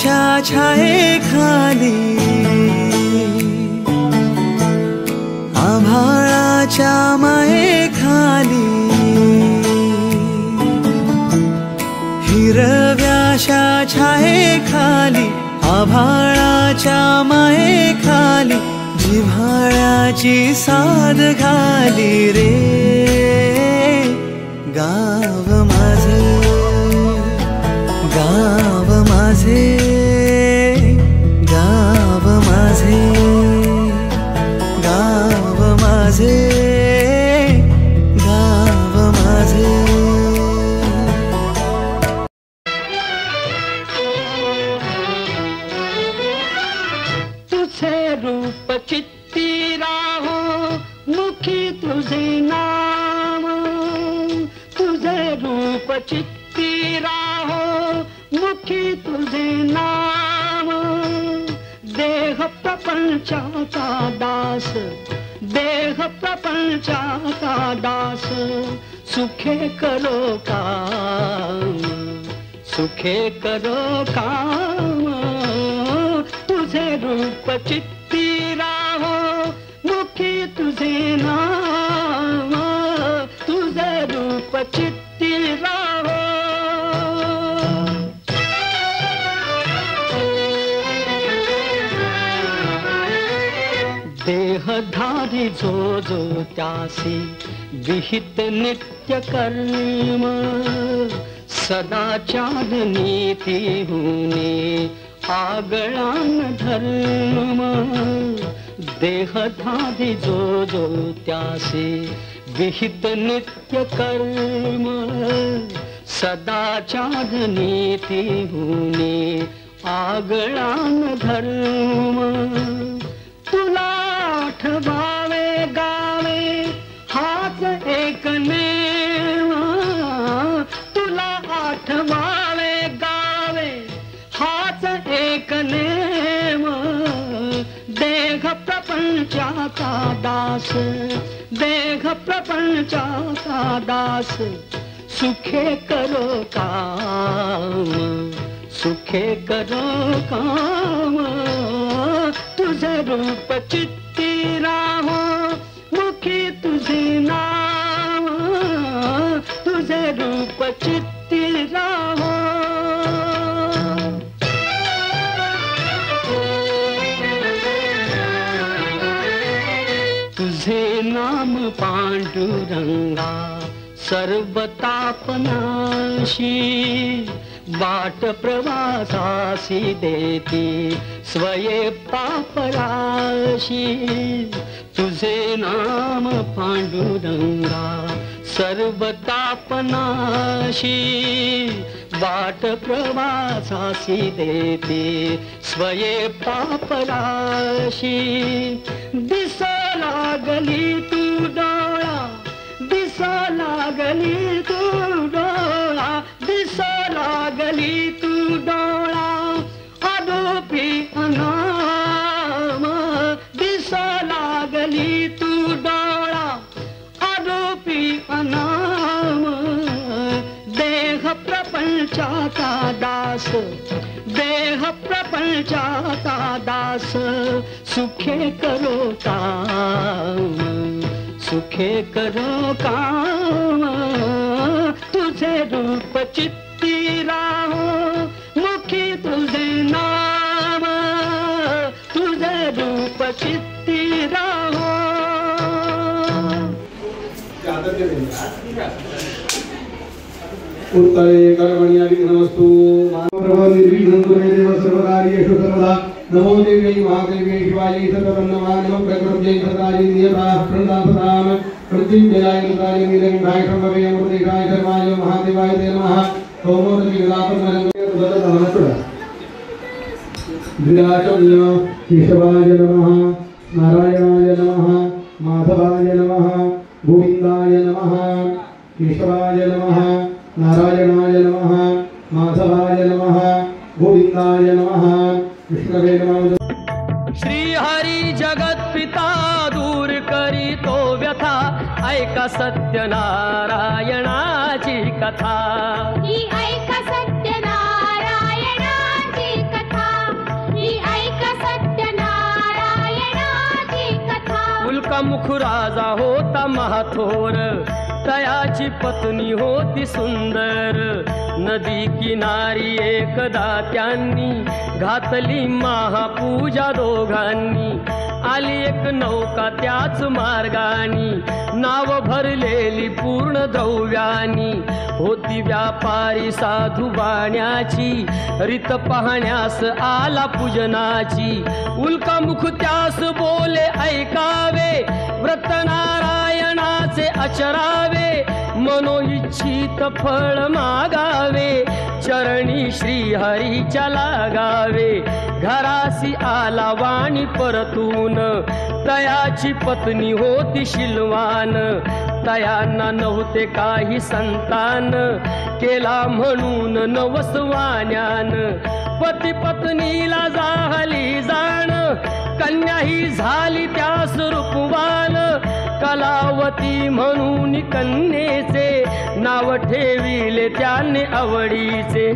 हिरव्याशा छायेखाली आभाळाच्या मायेखाली हिरव्याशा छायेखाली आभाळाच्या मायेखाली जिव्हाळ्याची साद घाली रे गाव माझे गाव माझे गाव माझे गाव माझे गाव माझे तुझे रूप चित्ती राहो मुखी तुझे नाम तुझे रूप चित्ती राहो मुखी तुझे नाम देह प्रपंचाचा दास देह प्रपंचाचा दास सुखे करो काम सुखे करो काम तुझे रूप चित्ती राहो मुखी तुझे नाम तुझे रूप चित्ती राहो देहधारी जो जो त्यासी विहित नित्य कर्म सदाचार नीती होणे आगळान धर्म देहधारी जो जो त्यासी विहित नित्य कर्म सदाचार नीती होणे आगळान धर्म तुला आठवावे गावे हाच एक नेम तुला आठवावे गावे हाच एक नेम देह प्रपंचाचा दास देह प्रपंचाचा दास सुखे करो काम सुखे करो काम तुझे रूप चित्ती राहो मुखी तुझे नाम तुझे रूप चित्ती राहो तुझे नाम पांडुरंगा सर्व तापनाशी वाट प्रवासासी देती स्वये पापराशी तुझे नाम पांडुरंगा सर्व तापनाशी वाट प्रवासासी देती स्वये पापराशी दिसा लागली तू डोळा दिसा लागली तू डोळा दिसा लागली तू डोळा आरोपी अनाम दिसा लागली तू डोळा आरोपी अनाम देह प्रपंचाचा दास देह प्रपंचाचा दास सुखे करो काम सुखे करो काम तुझे रूप चित्ती राहो मुखी तुझे नाम तुझे रूप चित्ती राहो उत्तरे कर्मणि विघ्नमस्तु मानव निर्विघ्नं कुरु देव सर्वकार्येषु सर्वदा नमो देव्यै महादेव्यै शिवायै सर्ववन्नमां नमः प्रकृत्यै सदायै नियताः प्रणतापदाम मृत्युञ्जयाय रुद्राय नीलकण्ठाय शम्भवे अमृतेशाय धर्माय महादेवाय ते नमः ओम द्विराचम्य केशवाय नमः नारायणाय नमः माधवाय नमः गोविन्दाय नमः केशवाय नमः नारायणाय नमः माधवाय नमः गोविन्दाय नमः विष्णवे नमः श्री हरी जगत पिता दूर करी तो व्यथा ऐका सत्यनारायणाची कथा ही ऐका सत्यनारायणाची कथा मुख राजा होता महाथोर, तयाची पत्नी होती सुंदर. नदी किनारी एकदा त्यांनी घातली महापूजा दोघांनी. आली एक नौका त्याच मार्गानी, नाव भरलेली पूर्ण द्रव्यानी. होती व्यापारी साधू बाण्याची, रीत पाहण्यास आला पूजनाची. उल्कामुख त्यास बोले ऐकावे, व्रत नारायणाचे आचरावे. मनोइच्छित फळ मागावे, चरणी श्रीहरीच्या लागावे. घरासी आला वाणी परतून, तयाची पत्नी होती शिलवान. तयांना नव्हते काही संतान, केला म्हणून नवसवान्यान. पती पत्नीला झाली जाण, कन्या ही झाली त्यास रूपवान. कलावती म्हणून कन्येचे, नाव ठेविले त्याने आवडीचे.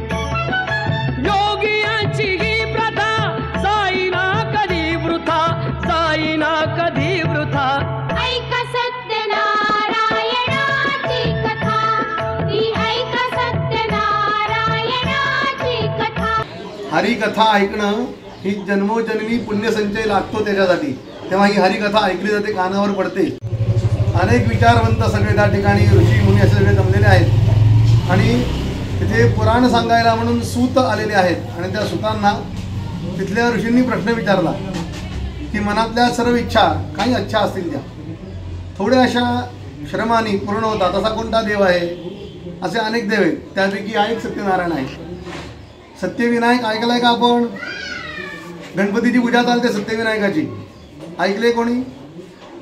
योगियांची ही प्रथा, जाईना कधी वृथा, जाईना कधी वृथा. ऐका सत्यनारायणाची कथा, ही ऐका सत्यनारायणाची कथा. हरिकथा ऐकणं ही जन्मोजन्मी पुण्यसंचय लागतो त्याच्यासाठी. तेव्हा ही हरिकथा ऐकली जाते, कानावर पडते. अनेक विचारवंत सगळे त्या ठिकाणी ऋषी मुनी असे सगळे जमलेले आहेत आणि तिथे पुराण सांगायला म्हणून सूत आलेले आहेत. आणि त्या सूतांना तिथल्या ऋषींनी प्रश्न विचारला की मनातल्या सर्व इच्छा काही इच्छा असतील त्या थोड्या अशा श्रमाने पूर्ण होतात, असा कोणता देव आहे? असे अनेक देव आहेत, त्यापैकी एक सत्यनारायण आहे. सत्यविनायक ऐकलाय का आपण? गणपतीची पूजा चालते सत्यविनायकाची, ऐकले कोणी?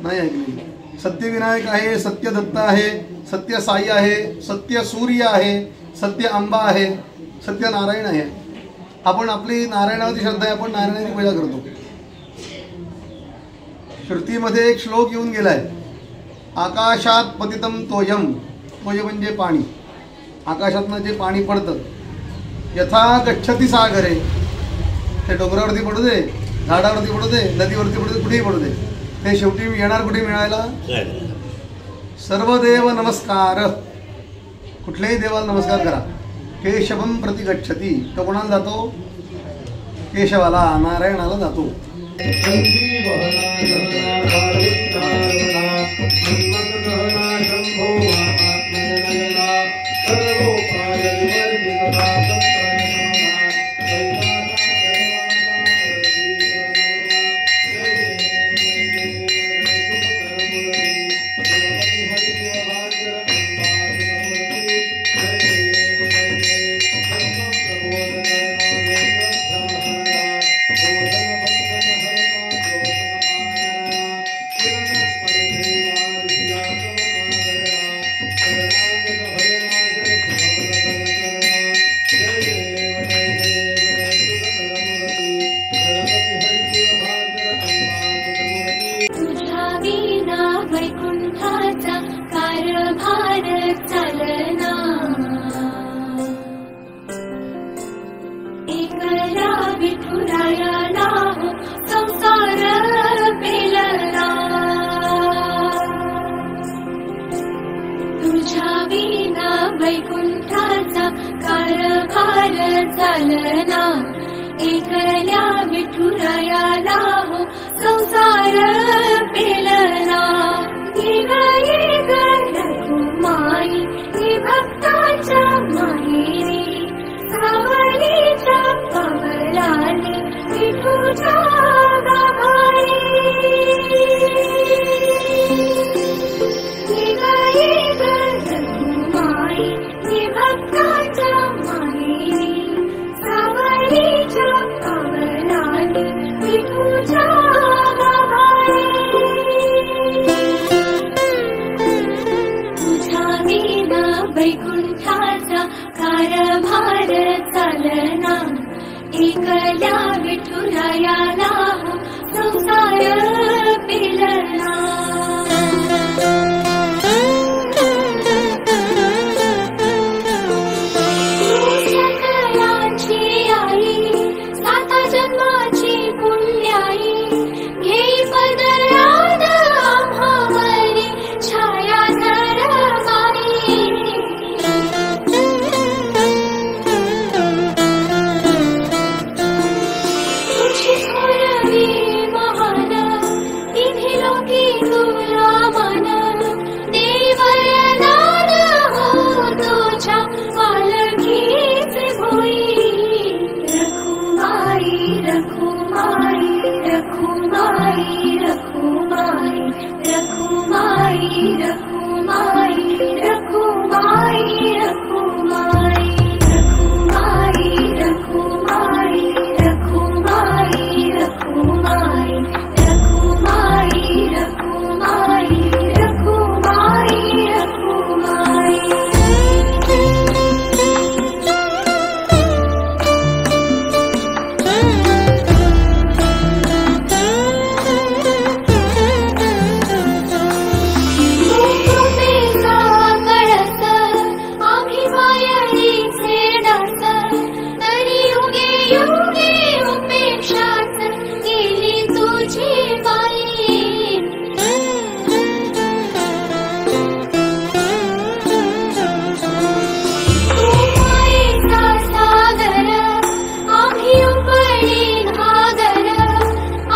नाही ऐकले. सत्यविनायक आहे, सत्यदत्त आहे, सत्य साई आहे, सत्य सूर्य आहे, सत्य अंबा आहे, सत्यनारायण आहे. आपण आपली नारायणावरती श्रद्धा आहे, आपण नारायणाची पूजा करतो. श्रुतीमध्ये एक श्लोक येऊन गेलाय, आकाशात पतितम तोयम. तोय म्हणजे पाणी, आकाशातनं जे पाणी पडतं. यथा गच्छती सागरे, ते डोंगरावरती पडू दे, झाडावरती पडू दे, नदीवरती पडू दे, कुठेही पडू दे, ते शेवटी येणार कुठे मिळायला? सर्वदेव नमस्कार. कुठल्याही देवाला नमस्कार करा. केशवम प्रति गच्छती, तो कोणाला जातो? केशवाला, नारायणाला जातो. वैकुंठाचा कारभार चालना. एकल्या विठुरायाला हो संसार पेलना. रघुमाई ही भक्ताच्या माहेरी, सावलीच्या कमलाने विठूच्या गाभारी. रघुमाई ही भक्ताच्या माहेरी, सावलीच्या कमलाने विठूच्या गाभारी. वैकुंठाचा कारभार चालना. एकल्या विठुरायाला संसार पेलना. सकलांची आई, साता जन्माची पुण्याई, घेई पदरात आम्हा दीन आदर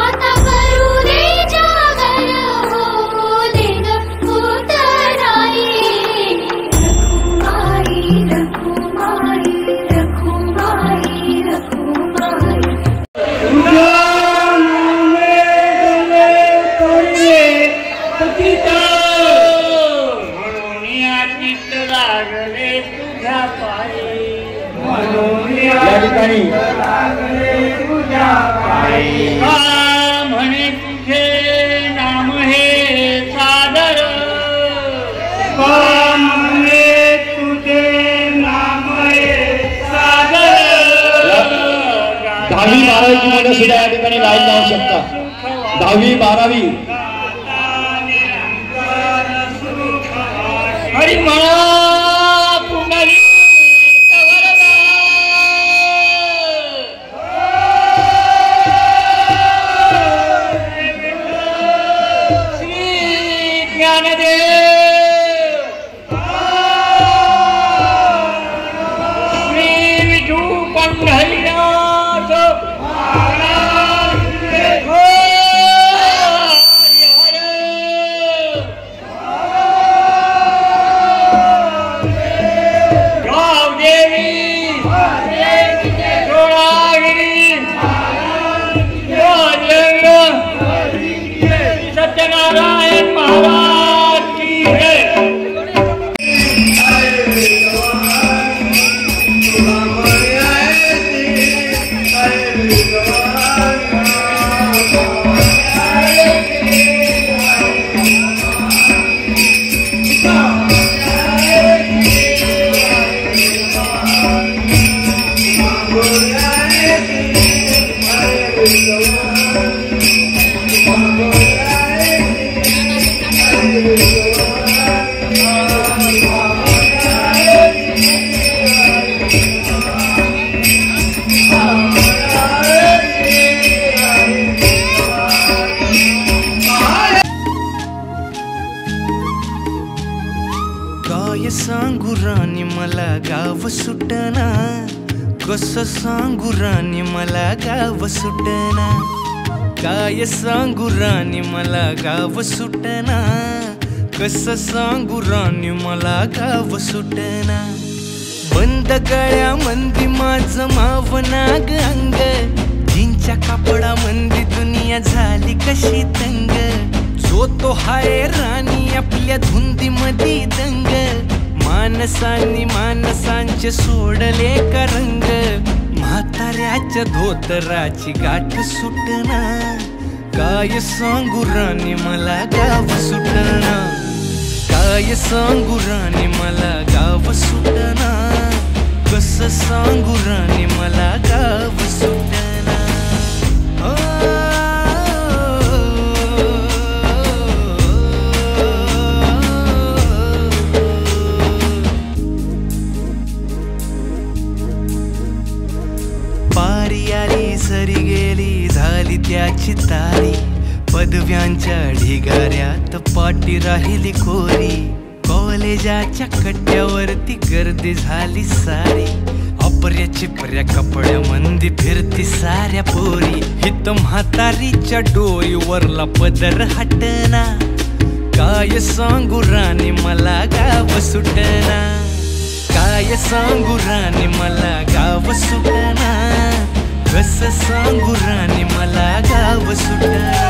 आता करू दे जागर हो दिन उतराई रखुमाई रखुमाई रखुमाई रखुमाई या ठिकाणी म्हणे तुझे नाम हे सादर म्हणे तुझे नाम हे सादर 10वी 12वीची मुलं सुद्धा या ठिकाणी लाईन लावू शकता 10वी 12वी हरी म्हणा सत्यनारायण महाराज की जय। काय सांगू राणी मला गाव सुटना कसं सांगू राणी मला गाव सुटना काय सांगू राणी मला गाव सुटना कसं सांगू राणी मला गाव सुटना बंद गळ्या मंदी माझं मावनाग अंग जिंच्या कापडा मंदी दुनिया झाली कशी तंग जो तो हाय राणी आपल्या धुंदी मधी दंग मानसांनी मानसांचे सोडले का रंग म्हाताऱ्याच्या धोतराची गाठ सुटना काय सांगू राणी मला गाव सुटना काय सांगू राणी मला गाव सुटना कसं सांगू राणी मला गाव सुटना पारी आली सरी गेली झाली त्याची तारी पदव्यांच्या ढिगाऱ्यात पाठी राहिली कोरी कॉलेजाच्या कट्ट्यावरती गर्दी झाली सारी अपऱ्या चिपऱ्या कपड्या मंदी फिरती साऱ्या पोरी हित म्हातारीच्या डोईवरला पदर हटना काय सांगू राणी मला गाव सुटना काय सांगू राणी मला गाव सुटना कसं सांगू राणी मला गाव सुटना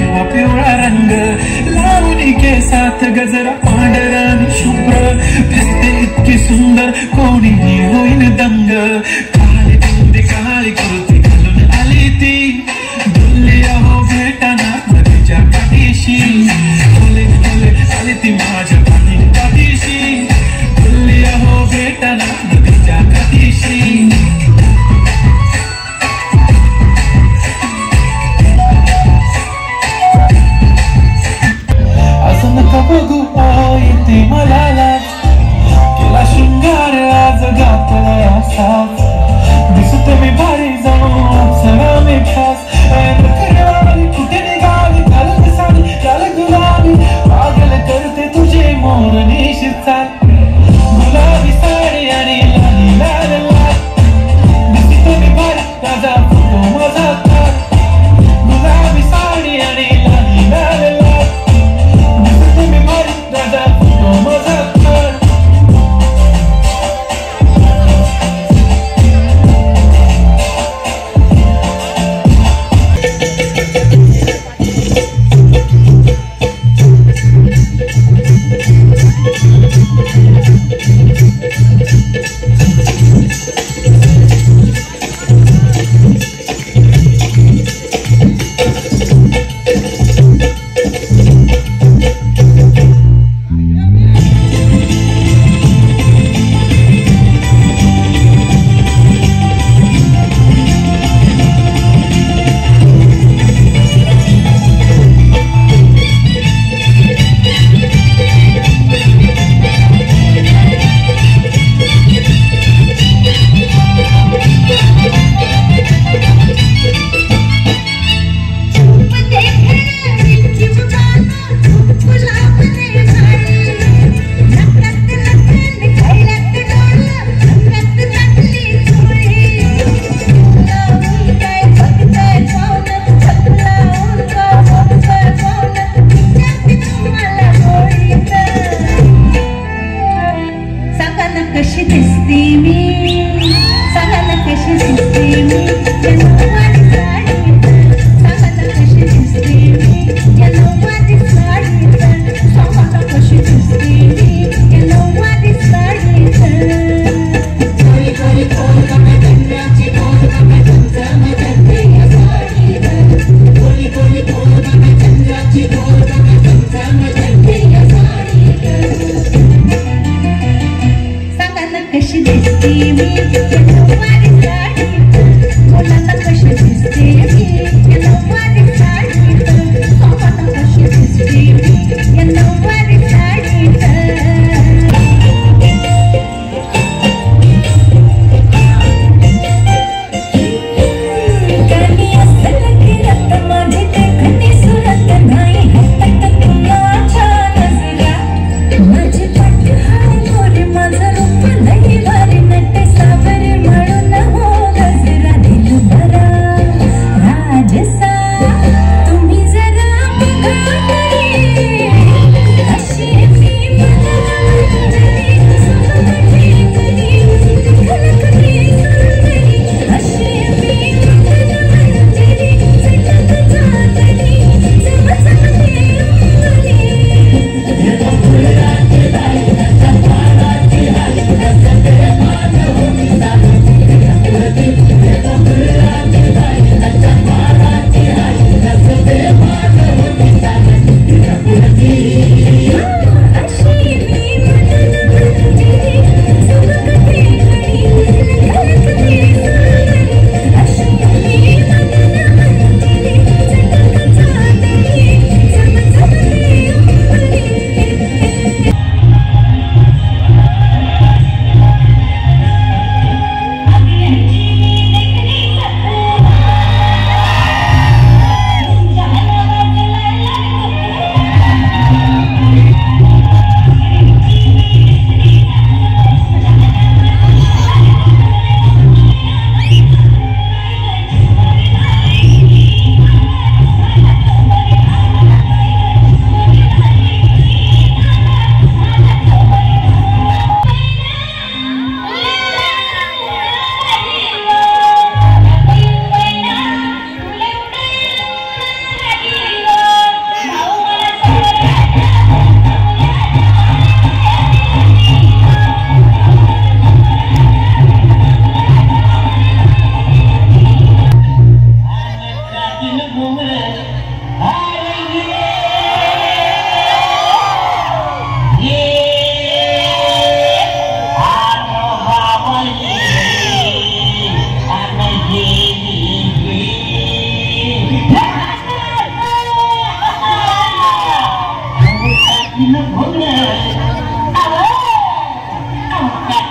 हिरवा पिवळा रंग लावणी केसात गजरा पांढरा आणि शुभ्र दिसते इतकी सुंदर कोणीही होईन दंग काळी बिंदी काळी कुर्ती घालून आली ती बोलली अहो भेटाना नदीच्या काठीशी बोले बोले आली ती माझ्या पाठीशी बोलली अहो भेटाना नदीच्या काठीशी बघू येते मला लाज केला शृंगार आज घातला असाच दिसत मी भारी जाऊ अप्सरा मी खास कुठे निघाली घालून साडी लाल गुलाबी पागल करते तुझे मोर निशिचाल गुलाबी साडी आणि लाली लाल लाल दिसत मी भारी ताजा फोटो माझा गुलाबी साडी आणि लाली लाल लाल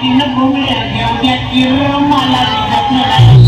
हातीनं घुमल्या घेऊन किर मला दिसत नाही.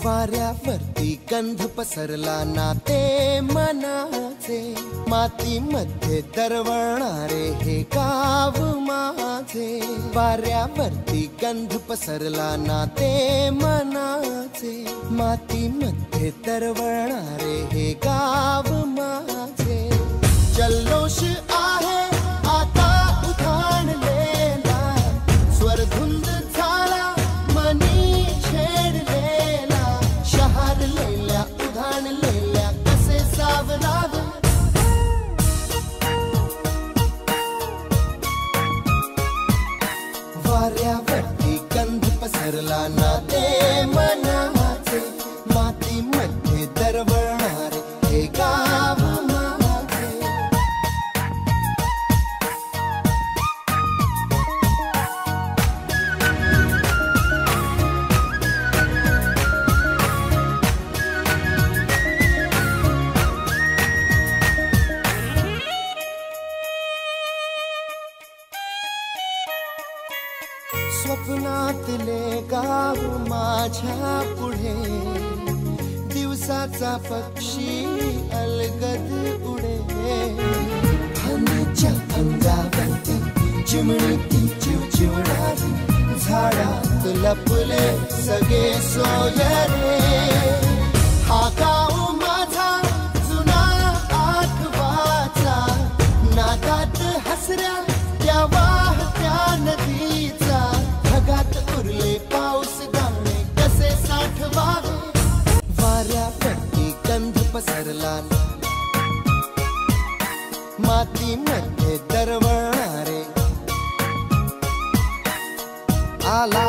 वाऱ्यावरती गंध पसरला नाते मनाचे, मातीमध्ये दरवळणारे हे गाव माझे. वाऱ्यावरती गंध पसरला नाते मनाचे, मातीमध्ये दरवळणारे हे गाव माझे. जल्लोष आहे आता उधाणलेला, स्वरधुंद झाला मनी छेडलेला. शहारलेल्या उधाणलेल्या कसे सावरावे, वाऱ्यावरती गंध पसरला नाते मनाचे, मातीमध्ये दरवळणारे हे गाव माझे. स्वप्नातले गाव माझ्या पुढे, दिवसाचा पक्षी अलगद उडे. हनीच्या अंगावरती चिमणीती चिवचिवणारी, झाडात लपले सगळे सोयरे. हा गाव माझा जुना आठवाचा, नागात हसऱ्या त्या वाहत्या नदीचा. ढगात उरले पाऊस गाणे कसे साठवावे, वाऱ्यावरती गंध पसरला मातीमध्ये दरवळणारे. आला